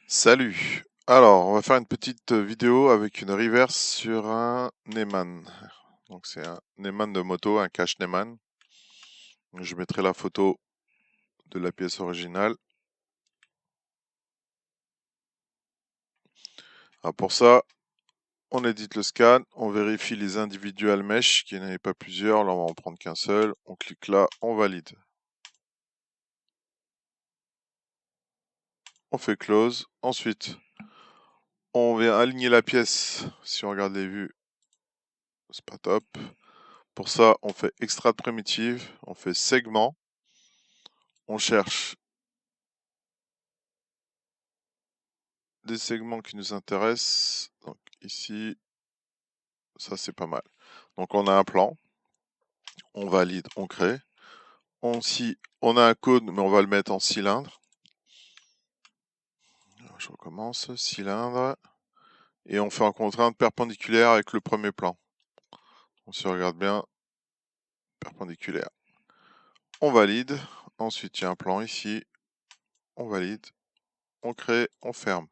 Salut! Alors, on va faire une petite vidéo avec une reverse sur un Neyman. Donc c'est un Neyman de moto, un cache Neyman. Je mettrai la photo de la pièce originale. Alors pour ça, on édite le scan, on vérifie les individual mesh, qu'il n'y en avait pas plusieurs, là on va en prendre qu'un seul. On clique là, on valide. On fait close. Ensuite, on vient aligner la pièce. Si on regarde les vues, c'est pas top. Pour ça, on fait extrait de primitive, on fait segment, on cherche des segments qui nous intéressent. Donc ici, ça c'est pas mal. Donc on a un plan, on valide, on crée. On a un code, mais on va le mettre en cylindre. Alors, je recommence, cylindre. Et on fait en contrainte perpendiculaire avec le premier plan. On se regarde bien, perpendiculaire. On valide. Ensuite, il y a un plan ici. On valide. On crée, on ferme.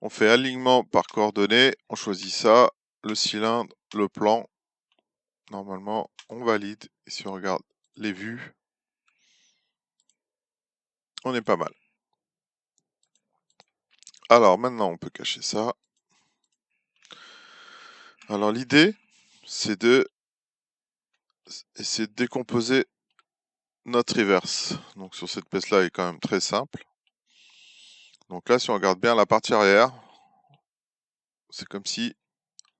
On fait alignement par coordonnées. On choisit ça, le cylindre, le plan. Normalement, on valide. Et si on regarde les vues, on est pas mal. Alors maintenant, on peut cacher ça. Alors l'idée, c'est de essayer de décomposer notre reverse. Donc sur cette pièce-là, elle est quand même très simple. Donc là, si on regarde bien la partie arrière, c'est comme si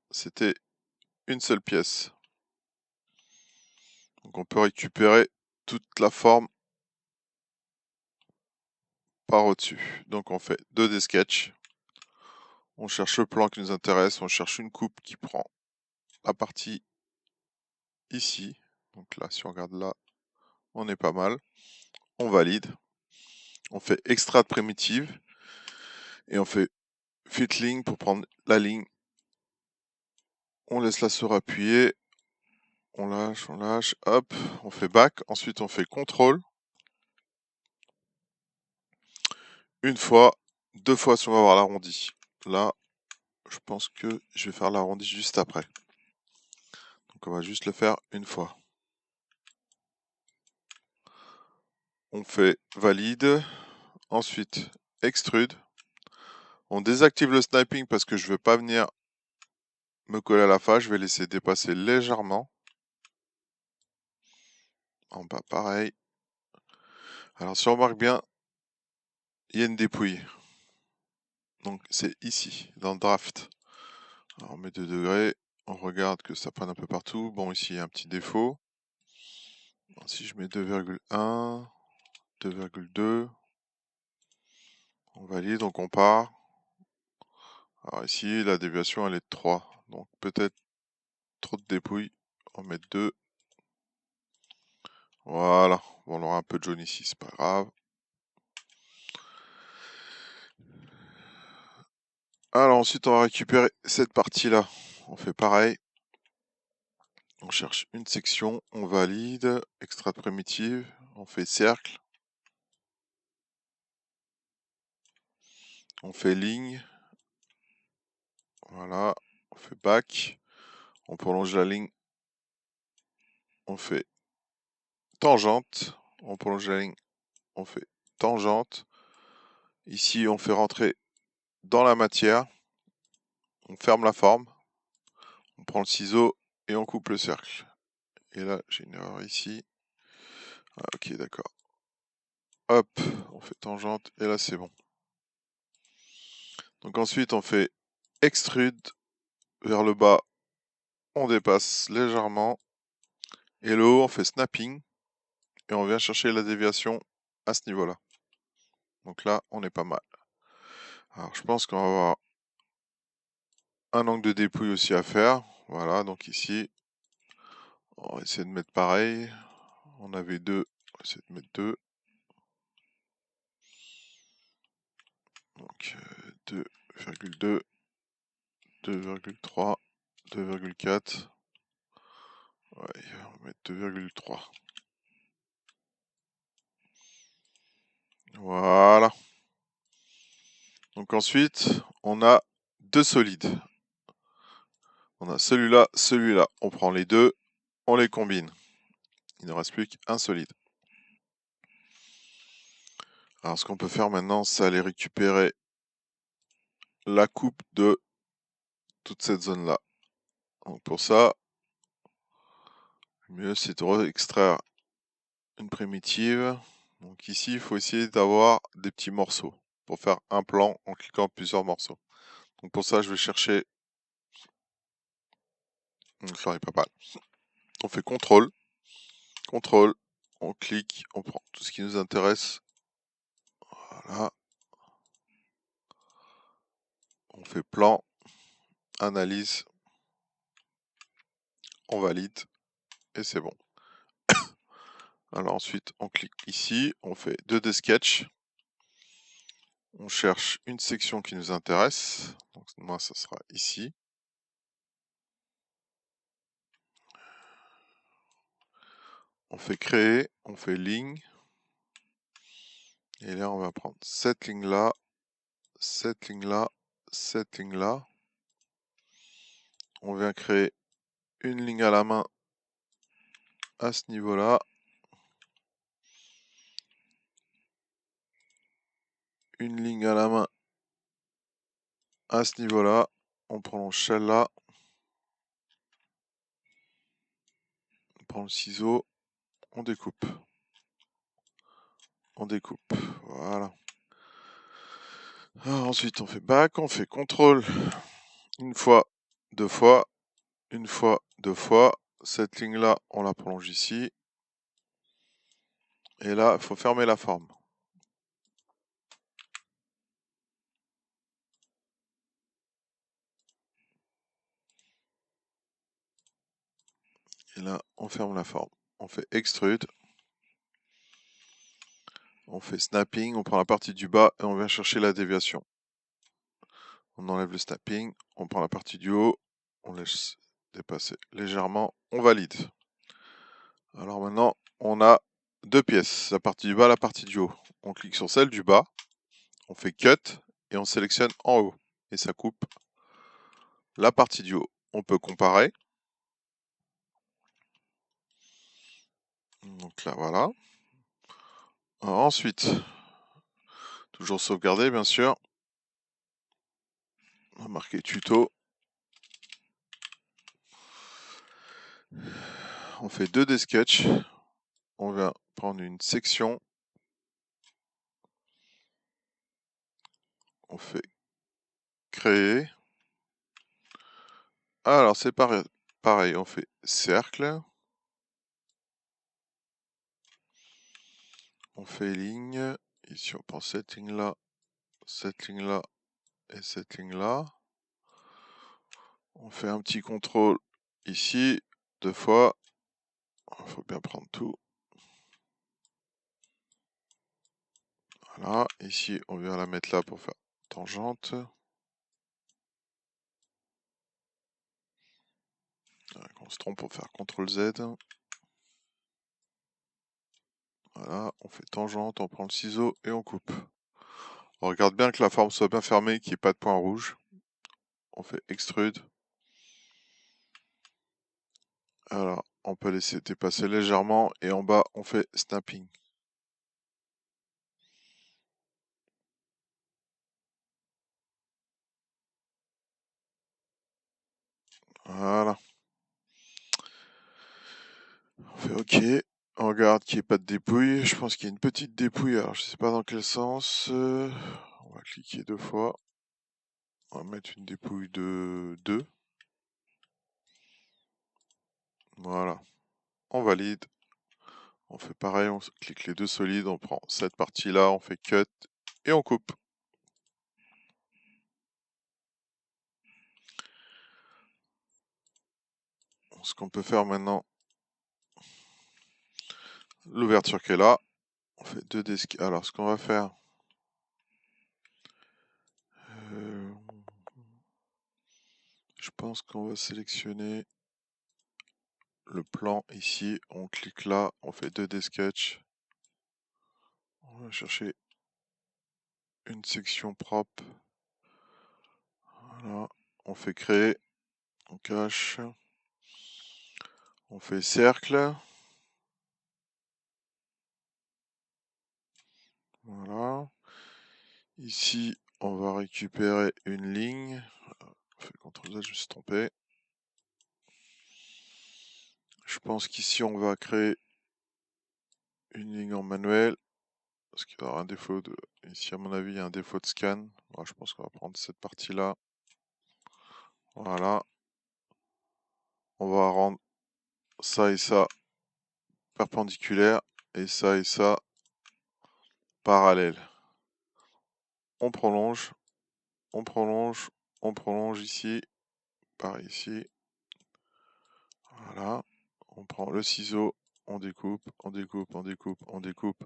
c'était une seule pièce. Donc on peut récupérer toute la forme par au-dessus. Donc on fait 2D sketch. On cherche le plan qui nous intéresse. On cherche une coupe qui prend la partie ici. Donc là, si on regarde là, on est pas mal. On valide. On fait extrait de primitive. Et on fait fit ligne pour prendre la ligne. On laisse la sœur appuyer. On lâche, hop, on fait back. Ensuite, on fait contrôle. Une fois, deux fois si on va avoir l'arrondi. Là, je pense que je vais faire l'arrondi juste après. Donc on va juste le faire une fois. On fait valide. Ensuite, extrude. On désactive le sniping parce que je ne veux pas venir me coller à la face. Je vais laisser dépasser légèrement. En bas, pareil. Alors si on remarque bien, il y a une dépouille. Donc c'est ici, dans le draft. Alors on met 2 degrés. On regarde que ça prenne un peu partout. Bon, ici, il y a un petit défaut. Si je mets 2,1, 2,2, on valide, on compare. Alors ici, la déviation, elle est de 3. Donc peut-être trop de dépouilles. On met 2. Voilà. Bon, on aura un peu de jaune ici, c'est pas grave. Alors ensuite, on va récupérer cette partie-là. On fait pareil. On cherche une section, on valide, extrait de primitive, on fait cercle. On fait ligne. Voilà. On fait back. On prolonge la ligne. On fait tangente. On prolonge la ligne. On fait tangente. Ici, on fait rentrer dans la matière. On ferme la forme. On prend le ciseau et on coupe le cercle. Et là, j'ai une erreur ici. Ah, ok, d'accord. Hop, on fait tangente et là, c'est bon. Donc ensuite, on fait extrude vers le bas. On dépasse légèrement. Et le haut, on fait snapping. Et on vient chercher la déviation à ce niveau-là. Donc là, on est pas mal. Alors, je pense qu'on va avoir un angle de dépouille aussi à faire. Voilà, donc ici, on va essayer de mettre pareil. On avait 2, on va essayer de mettre 2. Donc 2,2, 2,3, 2,4. Ouais, on va mettre 2,3. Voilà. Donc ensuite, on a deux solides. On a celui-là, celui-là. On prend les deux, on les combine. Il ne reste plus qu'un solide. Alors ce qu'on peut faire maintenant, c'est aller récupérer la coupe de toute cette zone-là. Donc pour ça, le mieux c'est de extraire une primitive. Donc ici, il faut essayer d'avoir des petits morceaux pour faire un plan en cliquant plusieurs morceaux. Donc pour ça, je vais chercher. Donc ça est pas mal. On fait CTRL, CTRL, on clique, on prend tout ce qui nous intéresse. Voilà. On fait plan, analyse, on valide et c'est bon. Alors ensuite, on clique ici, on fait 2D sketch. On cherche une section qui nous intéresse. Donc moi, ça sera ici. On fait créer, on fait ligne. Et là, on va prendre cette ligne-là, cette ligne-là, cette ligne-là. On vient créer une ligne à la main à ce niveau-là. Une ligne à la main à ce niveau-là. On prolonge celle-là. On prend le ciseau. On découpe. On découpe. Voilà. Alors ensuite, on fait back. On fait CTRL. Une fois, deux fois. Une fois, deux fois. Cette ligne-là, on la prolonge ici. Et là, il faut fermer la forme. Et là, on ferme la forme. On fait extrude. On fait snapping. On prend la partie du bas et on vient chercher la déviation. On enlève le snapping. On prend la partie du haut. On laisse dépasser légèrement. On valide. Alors maintenant, on a deux pièces. La partie du bas, la partie du haut. On clique sur celle du bas. On fait cut et on sélectionne en haut. Et ça coupe la partie du haut. On peut comparer. Donc là, voilà. Alors ensuite, toujours sauvegarder, bien sûr. On va marquer tuto. On fait 2D sketch. On vient prendre une section. On fait créer. Alors c'est pareil, on fait cercle. On fait ligne. Ici on prend cette ligne-là, cette ligne-là et cette ligne-là. On fait un petit contrôle ici, deux fois. Il faut bien prendre tout. Voilà, ici on vient la mettre là pour faire tangente. On se trompe pour faire CTRL Z. Voilà, on fait tangente, on prend le ciseau et on coupe. On regarde bien que la forme soit bien fermée, qu'il n'y ait pas de point rouge. On fait extrude. Alors, on peut laisser dépasser légèrement et en bas, on fait snapping. Voilà. On fait OK. On regarde qu'il n'y ait pas de dépouille. Je pense qu'il y a une petite dépouille. Alors, je ne sais pas dans quel sens. On va cliquer deux fois. On va mettre une dépouille de 2. Voilà. On valide. On fait pareil. On clique les deux solides. On prend cette partie-là. On fait cut et on coupe. Ce qu'on peut faire maintenant, l'ouverture qui est là, on fait 2D. Alors, ce qu'on va faire, je pense qu'on va sélectionner le plan ici. On clique là, on fait 2D sketch. On va chercher une section propre. Voilà, on fait créer, on cache, on fait cercle. Voilà. Ici, on va récupérer une ligne. On fait CTRL Z, je me suis trompé. Je pense qu'ici, on va créer une ligne en manuel. Parce qu'il y aura un défaut de... Ici, à mon avis, il y a un défaut de scan. Alors, je pense qu'on va prendre cette partie-là. Voilà. On va rendre ça et ça perpendiculaires et ça parallèles. On prolonge, on prolonge, on prolonge ici, par ici. Voilà. On prend le ciseau, on découpe, on découpe, on découpe, on découpe.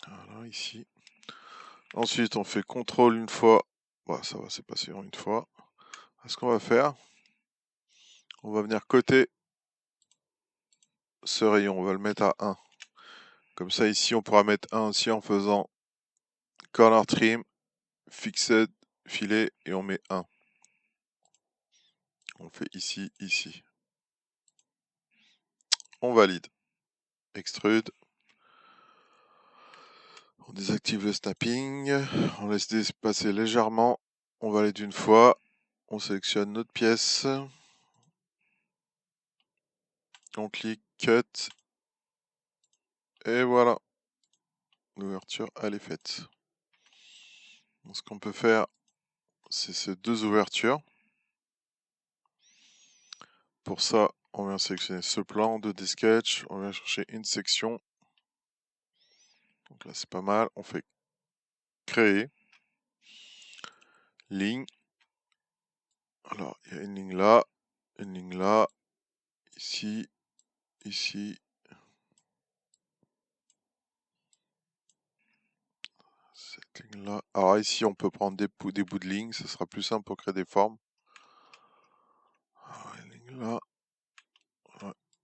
Voilà, ici. Ensuite, on fait CTRL une fois. Bon, ça va, c'est passé en une fois. Ce qu'on va faire, on va venir coter ce rayon. On va le mettre à 1. Comme ça, ici, on pourra mettre 1 aussi en faisant corner trim, fixed, filet, et on met 1. On fait ici, ici. On valide. Extrude. On désactive le snapping. On laisse passer légèrement. On valide une fois. On sélectionne notre pièce. On clique Cut. Et voilà. L'ouverture, elle est faite. Donc, ce qu'on peut faire, c'est ces deux ouvertures. Pour ça, on vient sélectionner ce plan de sketch. On vient chercher une section. Donc là, c'est pas mal. On fait créer. Ligne. Alors, il y a une ligne là, ici, ici. Cette ligne-là. Alors ici, on peut prendre des bouts de ligne. Ce sera plus simple pour créer des formes. Alors, une ligne là.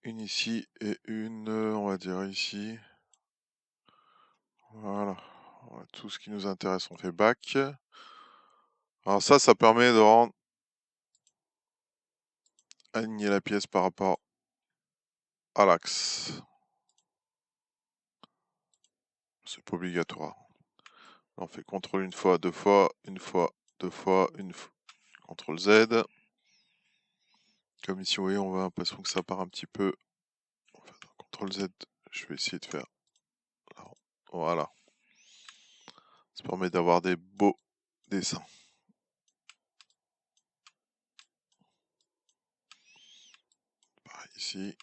Une ici et une, on va dire ici. Voilà. Tout ce qui nous intéresse, on fait back. Alors ça permet de rendre aligner la pièce par rapport à l'axe. C'est pas obligatoire. On fait CTRL une fois, deux fois, une fois, deux fois, une fois. CTRL Z. Comme ici, vous voyez, on a l'impression que ça part un petit peu. CTRL Z, je vais essayer de faire. Alors, voilà. Ça permet d'avoir des beaux dessins. Pareil ici.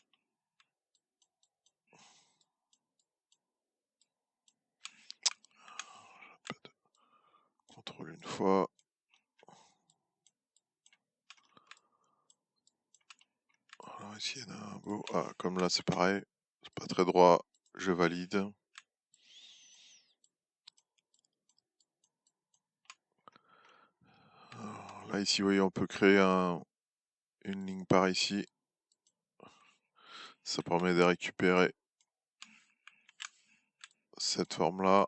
CTRL une fois. Voilà, ici, il y en a un beau. Ah, comme là, c'est pareil. C'est pas très droit. Je valide. Alors, là, ici, vous voyez, on peut créer une ligne par ici. Ça permet de récupérer cette forme-là.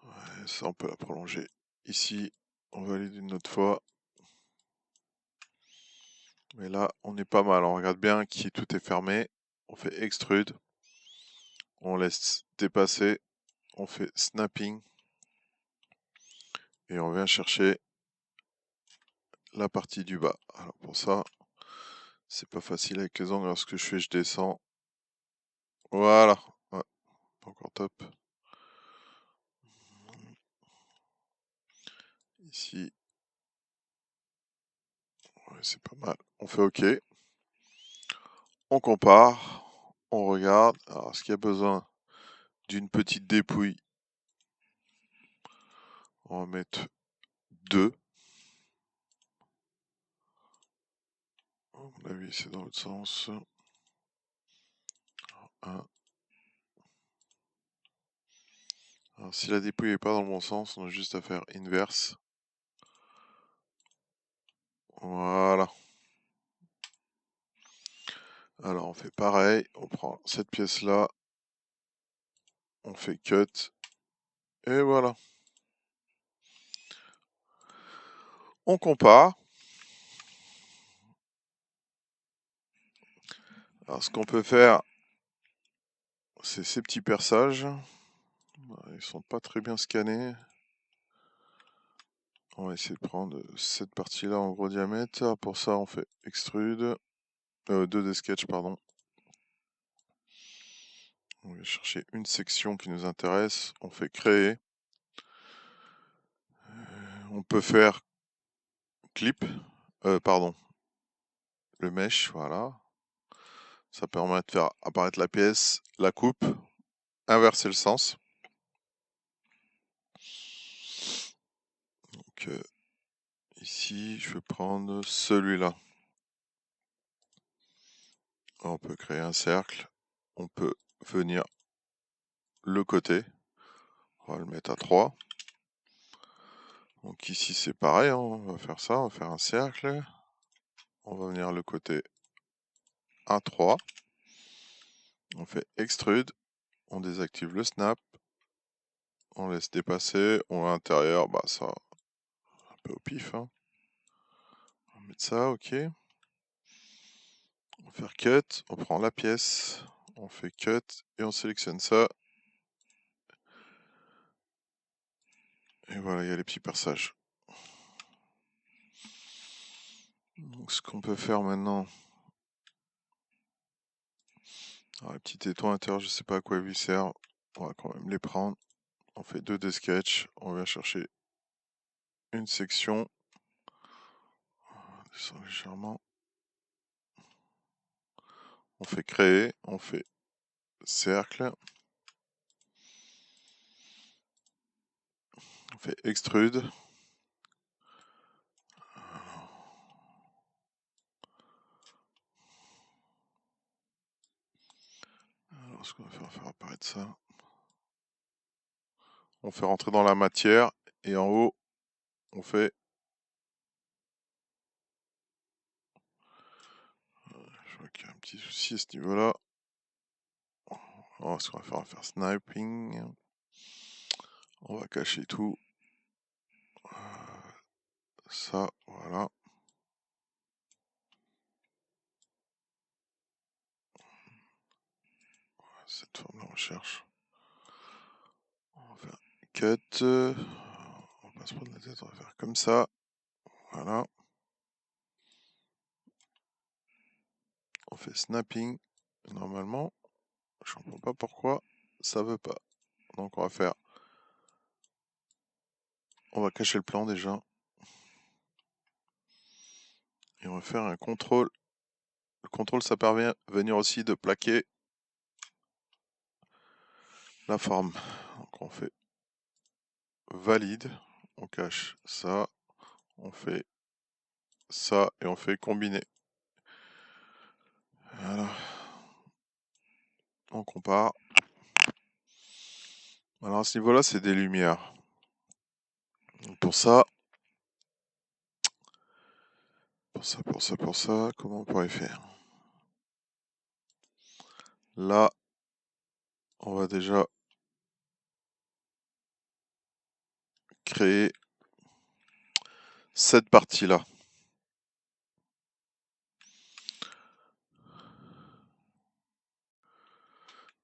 Ouais, ça, on peut la prolonger ici. On valide une autre fois. Mais là, on est pas mal. On regarde bien qui tout est fermé. On fait extrude. On laisse dépasser. On fait snapping. Et on vient chercher la partie du bas. Alors pour ça, c'est pas facile avec les angles. Alors ce que je fais, je descends. Voilà. Ouais, pas encore top. Ici. Ouais, c'est pas mal. On fait OK. On compare. On regarde. Alors, est-ce qu'il y a besoin d'une petite dépouille? On va mettre 2. À mon avis, c'est dans l'autre sens. 1. Alors, si la dépouille n'est pas dans le bon sens, on a juste à faire inverse. Voilà. Alors, on fait pareil. On prend cette pièce-là. On fait cut. Et voilà. On compare. Alors ce qu'on peut faire, c'est ces petits perçages. Ils sont pas très bien scannés. On va essayer de prendre cette partie-là en gros diamètre. Pour ça, on fait extrude. 2D sketch, pardon. On va chercher une section qui nous intéresse. On fait créer. On peut faire clip. Pardon. Le mesh, voilà. Ça permet de faire apparaître la pièce, la coupe, inverser le sens. Donc ici, je vais prendre celui-là. On peut créer un cercle. On peut venir le côté. On va le mettre à 3. Donc ici, c'est pareil. Hein, on va faire ça. On va faire un cercle. On va venir le côté à 3. On fait extrude. On désactive le snap. On laisse dépasser. On va à l'intérieur. Bah ça, un peu au pif. Hein. On va mettre ça, ok. On va faire cut. On prend la pièce. On fait cut et on sélectionne ça. Et voilà, il y a les petits perçages. Donc ce qu'on peut faire maintenant, alors les petits étoiles intérieurs, je sais pas à quoi ils servent, on va quand même les prendre. On fait 2D sketch, on va chercher une section, on descend légèrement, on fait créer, on fait cercle, on fait extrude. Alors ce qu'on va faire, on va faire apparaître ça. On fait rentrer dans la matière et en haut, on fait... Je vois qu'il y a un petit souci à ce niveau-là. Alors ce qu'on va faire, sniping. On va cacher tout. Ça, voilà. Cette forme de recherche. On va faire cut. On va pas se prendre la tête, on va faire comme ça. Voilà. On fait snapping. Normalement, je comprends pas pourquoi ça veut pas. Donc on va faire. On va cacher le plan déjà. Et on va faire un contrôle. Le contrôle, ça permet de venir aussi de plaquer la forme. Donc on fait valide. On cache ça. On fait ça et on fait combiner. Voilà. On compare. Alors à ce niveau-là, c'est des lumières. Donc pour ça, comment on pourrait faire? Là, on va déjà créer cette partie-là.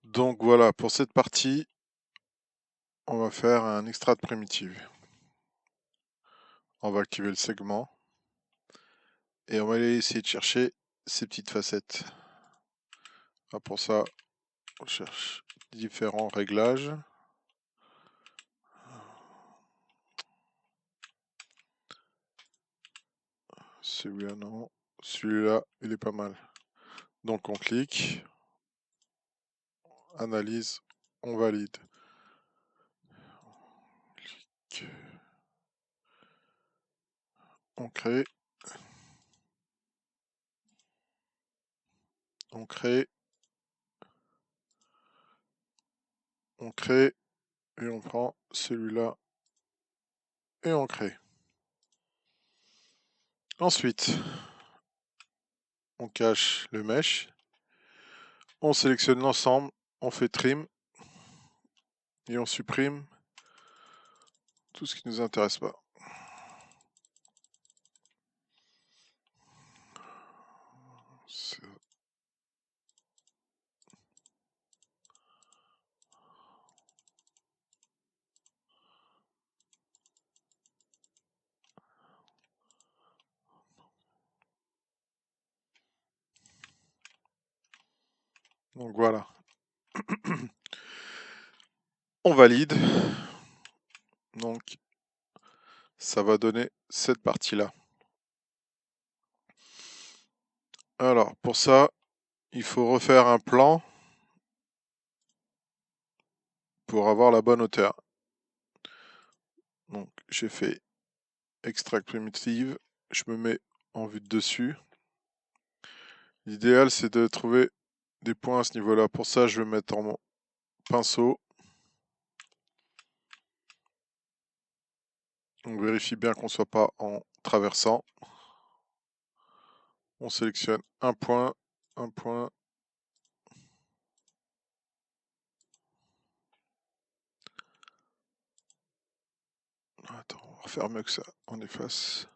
Donc voilà, pour cette partie, on va faire un extrait de primitive. On va activer le segment et on va aller essayer de chercher ces petites facettes. Alors pour ça, on cherche différents réglages. Celui-là non, celui-là il est pas mal. Donc on clique, analyse, on valide. On crée, on crée, on crée et on prend celui-là et on crée. Ensuite, on cache le mesh, on sélectionne l'ensemble, on fait trim et on supprime tout ce qui nous intéresse pas. Donc voilà. On valide. Donc ça va donner cette partie-là. Alors pour ça, il faut refaire un plan pour avoir la bonne hauteur. Donc j'ai fait Extract Primitive, je me mets en vue de dessus. L'idéal c'est de trouver des points à ce niveau-là. Pour ça, je vais mettre en mon pinceau. On vérifie bien qu'on ne soit pas en traversant. On sélectionne un point, un point. Attends, on va faire mieux que ça. On efface.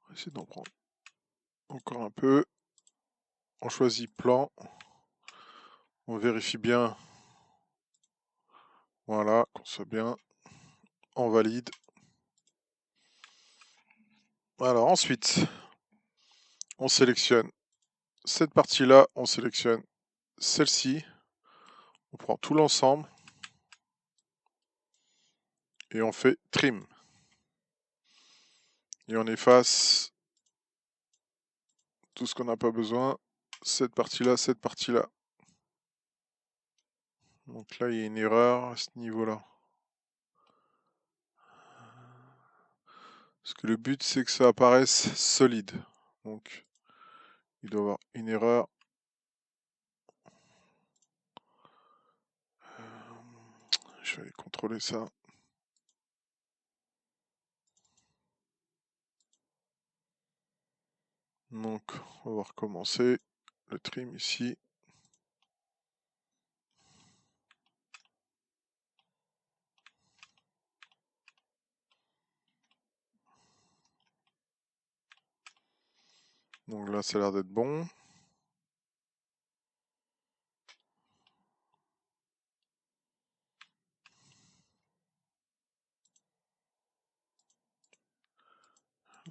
On va essayer d'en prendre encore un peu. On choisit plan. On vérifie bien. Voilà, qu'on soit bien. On valide. Alors ensuite, on sélectionne cette partie-là, on sélectionne celle-ci. On prend tout l'ensemble. Et on fait trim. Et on efface tout ce qu'on n'a pas besoin. Cette partie-là, cette partie-là. Donc là, il y a une erreur à ce niveau-là. Parce que le but, c'est que ça apparaisse solide. Donc, il doit y avoir une erreur. Je vais aller contrôler ça. Donc, on va recommencer le trim ici. Donc là, ça a l'air d'être bon.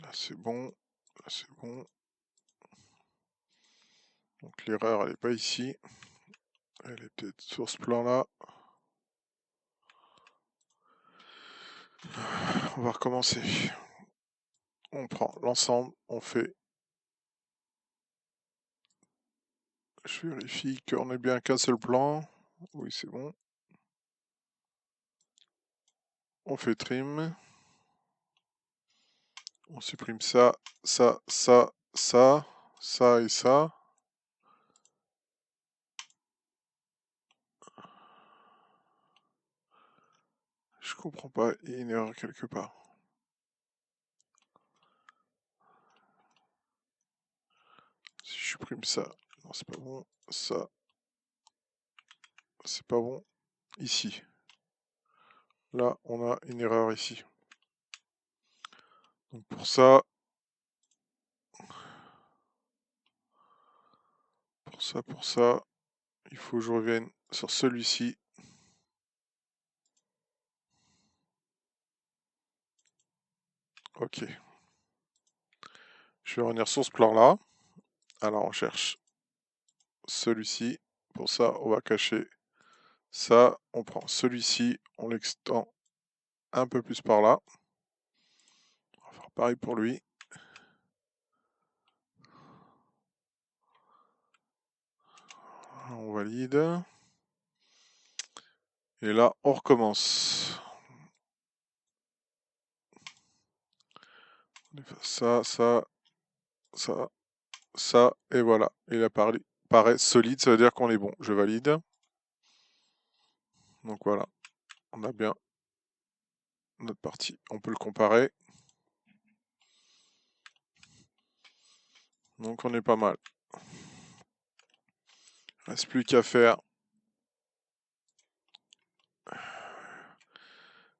Là, c'est bon. Là, c'est bon. Donc l'erreur, elle n'est pas ici. Elle est peut-être sur ce plan-là. On va recommencer. On prend l'ensemble, on fait. Je vérifie qu'on n'est bien qu'un seul plan. Oui, c'est bon. On fait trim. On supprime ça, ça, ça, ça, ça et ça. Je comprends pas, il y a une erreur quelque part. Si je supprime ça, non c'est pas bon, ça, c'est pas bon. Ici, là on a une erreur ici. Donc pour ça, il faut que je revienne sur celui-ci. Ok. Je vais revenir sur ce plan-là. Alors on cherche celui-ci. Pour ça, on va cacher ça. On prend celui-ci, on l'extend un peu plus par là. On va faire pareil pour lui. On valide. Et là, on recommence. On efface ça, ça, ça, ça, et voilà. Il paraît solide, ça veut dire qu'on est bon. Je valide. Donc voilà, on a bien notre partie. On peut le comparer. Donc on est pas mal. Reste plus qu'à faire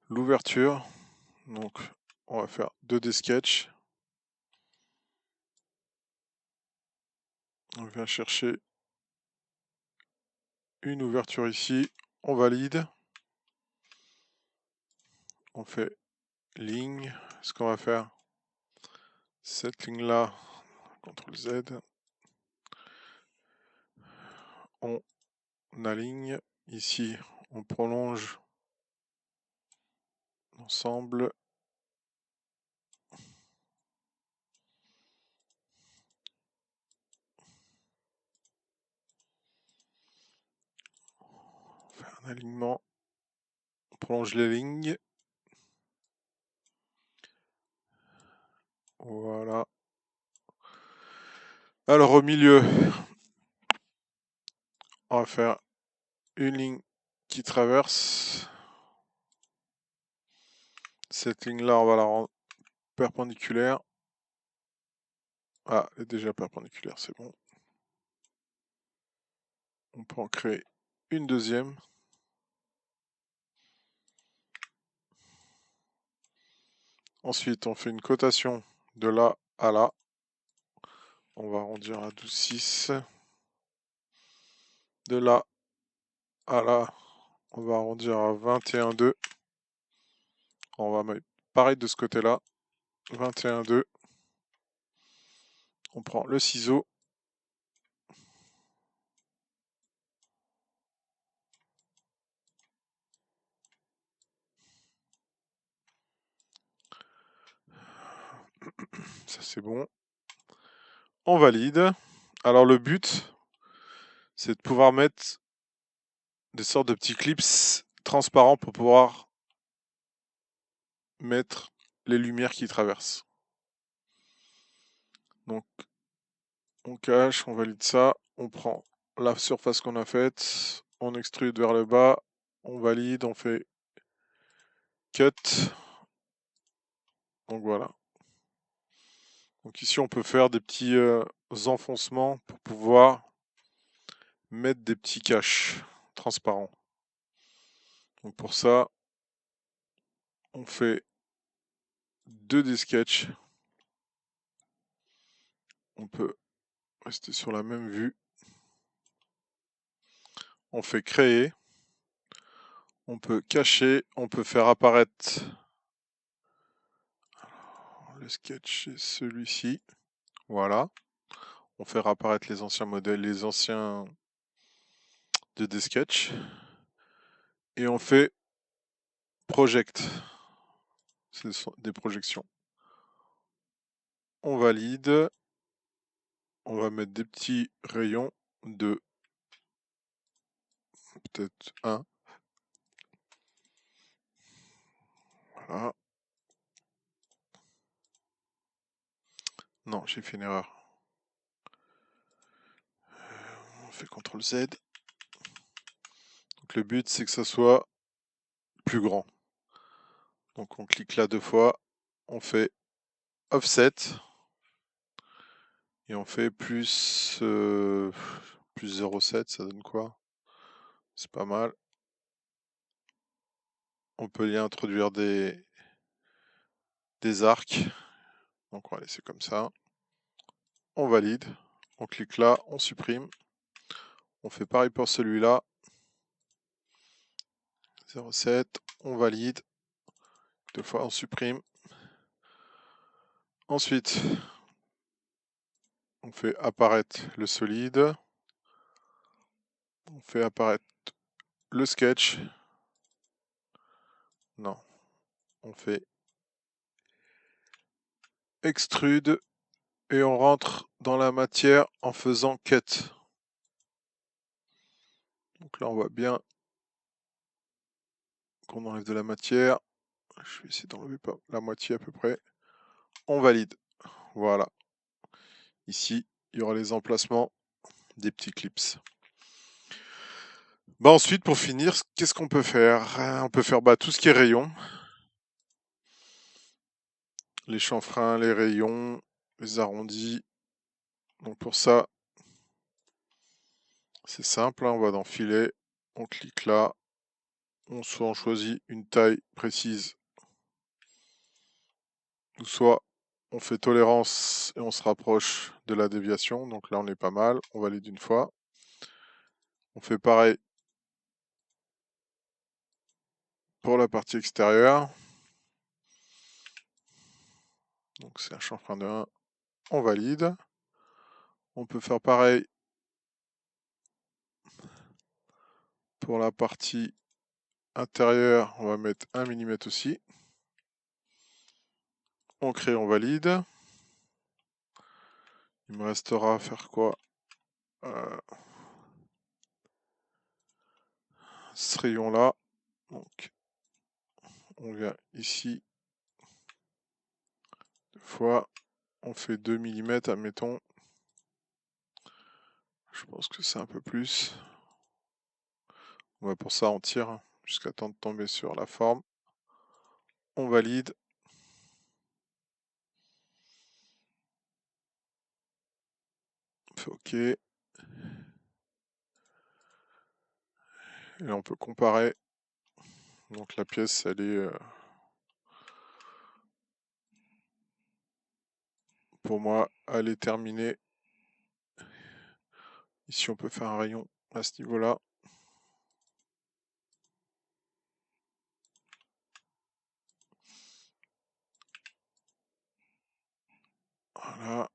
l'ouverture. Donc on va faire 2D sketch. On vient chercher une ouverture ici. On valide. On fait ligne. Ce qu'on va faire, cette ligne là, CTRL Z. On aligne. Ici, on prolonge l'ensemble. On fait un alignement. On prolonge les lignes. Voilà. Alors au milieu, on va faire une ligne qui traverse. Cette ligne-là, on va la rendre perpendiculaire. Ah, elle est déjà perpendiculaire, c'est bon. On peut en créer une deuxième. Ensuite, on fait une cotation de là à là. On va arrondir à 12,6. De là à là, on va arrondir à 21,2. On va mettre pareil de ce côté-là. 21,2. On prend le ciseau. Ça c'est bon. On valide. Alors le but, c'est de pouvoir mettre des sortes de petits clips transparents pour pouvoir mettre les lumières qui traversent. Donc on cache, on valide ça, on prend la surface qu'on a faite, on extrude vers le bas, on valide, on fait cut. Donc voilà. Donc ici on peut faire des petits enfoncements pour pouvoir mettre des petits caches transparents. Donc pour ça, on fait 2D sketch. On peut rester sur la même vue. On fait créer. On peut cacher. On peut faire apparaître. Alors, le sketch est celui-ci. Voilà. On fait apparaître les anciens modèles, les anciens 2D sketch. Et on fait project. Ce sont des projections. On valide. On va mettre des petits rayons de peut-être 1. Voilà. Non, j'ai fait une erreur. On fait CTRL Z. Donc le but, c'est que ça soit plus grand. Donc on clique là 2 fois. On fait offset. Et on fait plus 0,7, ça donne quoi? C'est pas mal. On peut y introduire des arcs. Donc on va laisser comme ça. On valide. On clique là, on supprime. On fait pareil pour celui-là. 0,7, on valide. 2 fois, on supprime. Ensuite, on fait apparaître le solide. On fait apparaître le sketch. Non. On fait extrude et on rentre dans la matière en faisant cut. Donc là, on voit bien qu'on enlève de la matière. Je vais essayer d'enlever la moitié à peu près. On valide. Voilà. Ici, il y aura les emplacements des petits clips. Bah ensuite, pour finir, qu'est-ce qu'on peut faire? On peut faire tout ce qui est rayons. Les chanfreins, les rayons, les arrondis. Donc pour ça, c'est simple, hein, on va dans Filet, on clique là, on choisit une taille précise, ou soit on fait tolérance et on se rapproche de la déviation, donc là on est pas mal, on valide une fois. On fait pareil pour la partie extérieure. Donc c'est un chanfrein de 1, on valide. On peut faire pareil pour la partie intérieure, on va mettre 1 mm aussi. On crée, on valide. Il me restera à faire quoi? Ce rayon là. Donc on vient ici. Deux fois. On fait 2 mm, admettons. Je pense que c'est un peu plus. Pour ça, on tire jusqu'à temps de tomber sur la forme. On valide. On fait OK. Et là, on peut comparer. Donc la pièce, elle est... pour moi, elle est terminée. Ici, on peut faire un rayon à ce niveau-là. Voilà.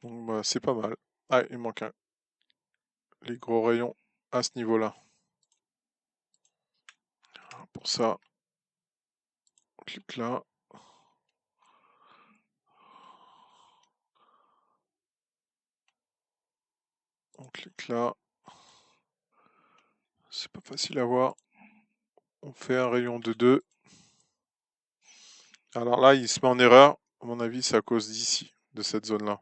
Donc bah, c'est pas mal. Ah, il manque les gros rayons à ce niveau-là. Pour ça, on clique là. On clique là. C'est pas facile à voir. On fait un rayon de 2. Alors là, il se met en erreur. À mon avis, c'est à cause d'ici, de cette zone-là.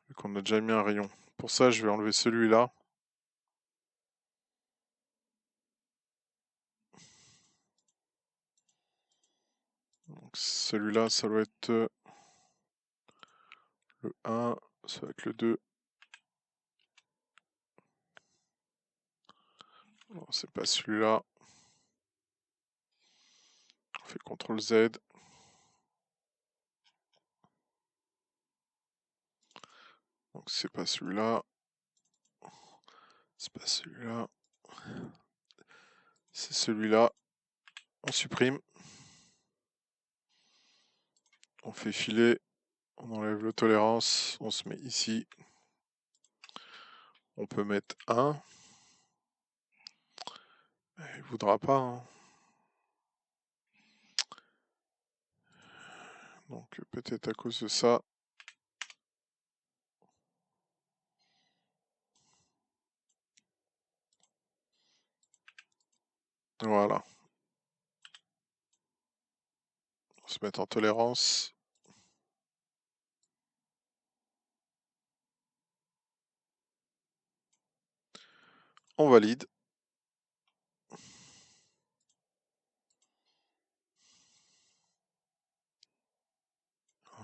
Vu qu'on a déjà mis un rayon. Pour ça, je vais enlever celui-là. Donc celui-là, ça doit être le 1, ça va être le 2. Non, c'est pas celui-là. On fait CTRL Z. Donc c'est pas celui-là. C'est pas celui-là. C'est celui-là. On supprime. On fait filer. On enlève le tolérance. On se met ici. On peut mettre 1. Il voudra pas. Hein. Donc peut-être à cause de ça. Voilà. On se met en tolérance. On valide.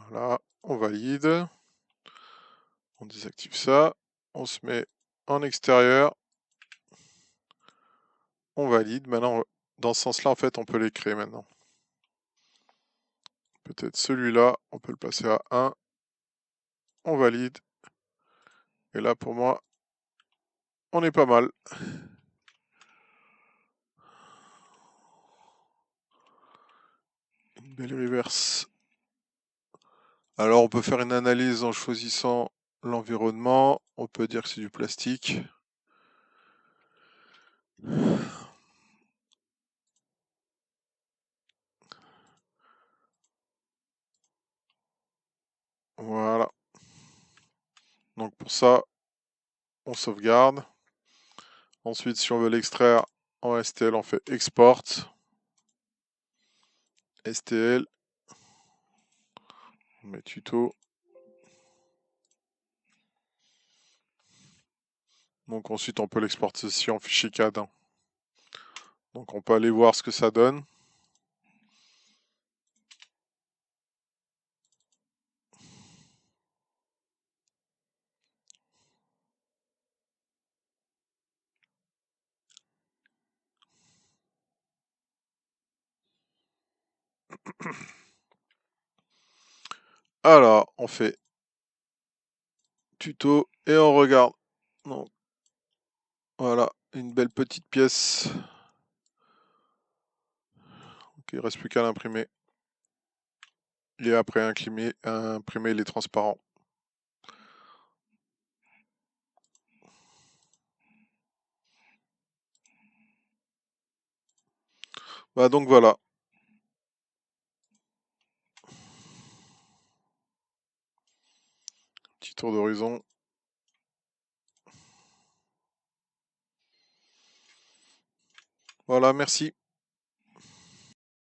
Voilà, on valide. On désactive ça. On se met en extérieur. On valide. Maintenant, dans ce sens-là, en fait, on peut les créer maintenant. Peut-être celui-là, on peut le passer à 1. On valide. Et là, pour moi, on est pas mal. Une belle reverse. Alors, on peut faire une analyse en choisissant l'environnement. On peut dire que c'est du plastique. Voilà. Donc pour ça, on sauvegarde. Ensuite, si on veut l'extraire en STL, on fait Export. STL. On met tuto. Donc ensuite, on peut l'exporter aussi en fichier CAD. Hein. Donc on peut aller voir ce que ça donne. Alors, on fait tuto et on regarde. Donc, voilà, une belle petite pièce. Ok, il ne reste plus qu'à l'imprimer. Et après imprimer les transparents. Bah donc voilà. Petit tour d'horizon. Voilà, merci.